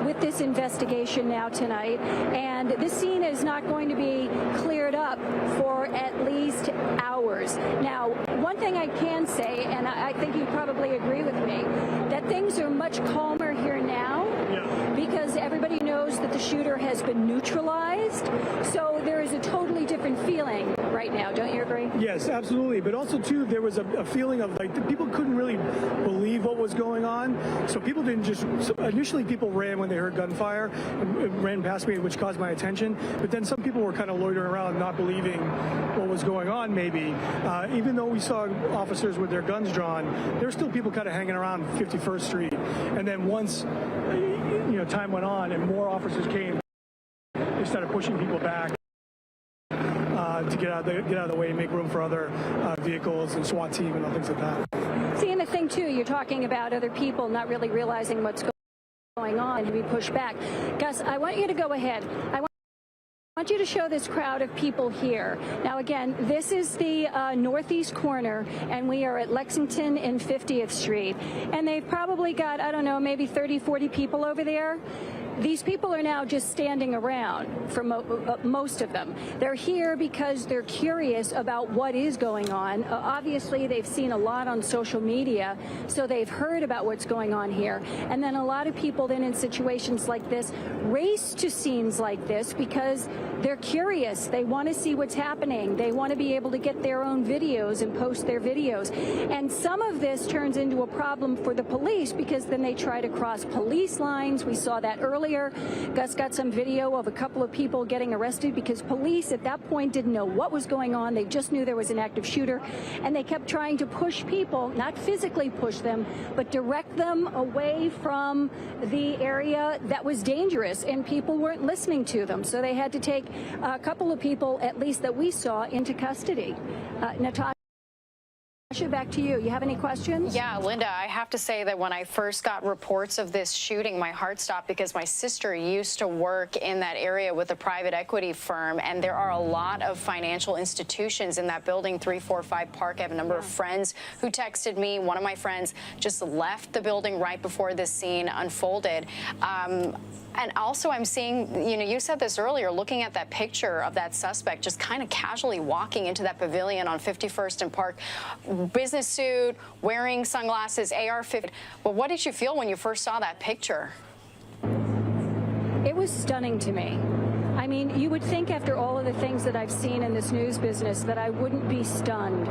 with this investigation now tonight, and this scene is not going to be cleared up for at least hours. Now, one thing I can say, and I think you probably agree with me, that things are much calmer here now because everybody knows that the shooter has been neutralized. So there is a totally different feeling right now. Don't you agree? Yes, absolutely. But also, too, there was a feeling of like people couldn't really believe what was going on. So people didn't just, initially people ran when they heard gunfire and ran past me, which caused my attention. But then some people were kind of loitering around, not believing what was going on, maybe. Even though we saw officers with their guns drawn, there were still people kind of hanging around 51st Street. And then once, time went on and more officers came, they started pushing people back to get out of the way and make room for other vehicles and SWAT team and things like that. See, and the thing, too, you're talking about other people not really realizing what's going on to be pushed back. Gus, I want you to go ahead. I want you to show this crowd of people here. Now, again, this is the northeast corner, and we are at Lexington and 50th Street. And they've probably got, I don't know, maybe 30, 40 people over there. These people are now just standing around, for most of them. They're here because they're curious about what is going on. Obviously, they've seen a lot on social media, so they've heard about what's going on here. And then a lot of people then in situations like this race to scenes like this because they're curious. They want to see what's happening. They want to be able to get their own videos and post their videos. And some of this turns into a problem for the police because then they try to cross police lines. We saw that earlier. Gus got some video of a couple of people getting arrested because police at that point didn't know what was going on. They just knew there was an active shooter, and they kept trying to push people, not physically push them, but direct them away from the area that was dangerous, and people weren't listening to them. So they had to take a couple of people, at least that we saw, into custody. Natasha, back to you. You have any questions? Yeah, Linda, I have to say that when I first got reports of this shooting, my heart stopped because my sister used to work in that area with a private equity firm, and there are a lot of financial institutions in that building, 345 Park. I have a number of friends who texted me. One of my friends just left the building right before this scene unfolded. And also I'm seeing, you said this earlier, looking at that picture of that suspect just kind of casually walking into that pavilion on 51st and Park, business suit, wearing sunglasses, AR-15. But what did you feel when you first saw that picture? It was stunning to me. I mean, you would think after all of the things that I've seen in this news business that I wouldn't be stunned,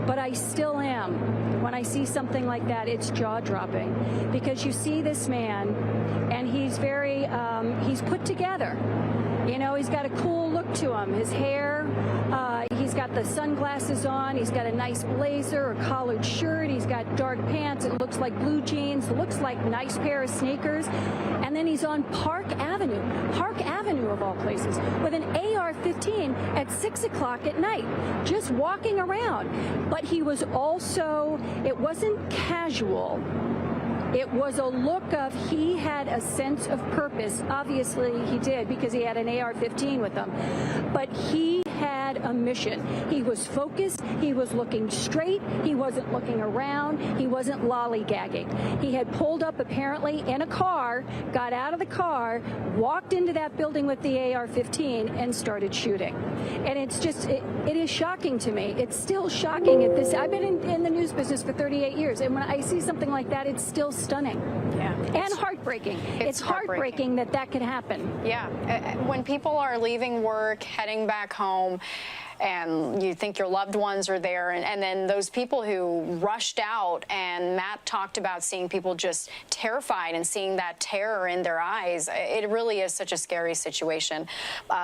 but I still am. When I see something like that, it's jaw-dropping because you see this man and he's very, he's put together. He's got a cool look to him. His hair, he's got the sunglasses on. He's got a nice blazer, a collared shirt. He's got dark pants. It looks like blue jeans. It looks like a nice pair of sneakers. And then he's on Park Avenue of all places, with an AR-15 at 6 o'clock at night, just walking around. But he was also, it wasn't casual. It was a look of he had a sense of purpose. Obviously, he did because he had an AR-15 with him. But he had a mission. He was focused. He was looking straight. He wasn't looking around. He wasn't lollygagging. He had pulled up apparently in a car, got out of the car, walked into that building with the AR-15 and started shooting. And it's just, it is shocking to me. It's still shocking at this. I've been in the news business for 38 years. And when I see something like that, it's still stunning. Yeah. And heartbreaking. It's heartbreaking that that could happen. Yeah. When people are leaving work, heading back home, and you think your loved ones are there, and then those people who rushed out, and Matt talked about seeing people just terrified and seeing that terror in their eyes. It really is such a scary situation.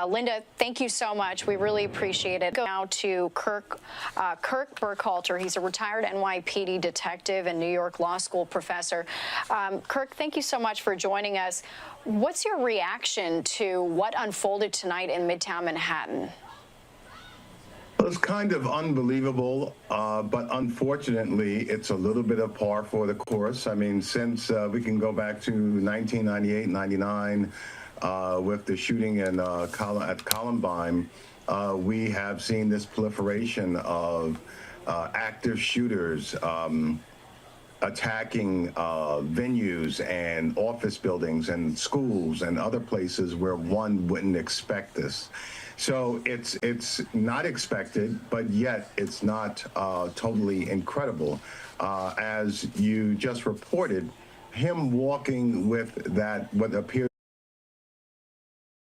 Linda, thank you so much. We really appreciate it. Go now to Kirk Burkhalter. He's a retired NYPD detective and New York Law School professor. Kirk, thank you so much for joining us. What's your reaction to what unfolded tonight in Midtown Manhattan? Well, it's kind of unbelievable, but unfortunately, it's a little bit of par for the course. I mean, since we can go back to 1998, 99, with the shooting at Columbine, we have seen this proliferation of active shooters attacking venues and office buildings and schools and other places where one wouldn't expect this. So it's not expected, but yet it's not totally incredible. As you just reported, him walking with that, what appears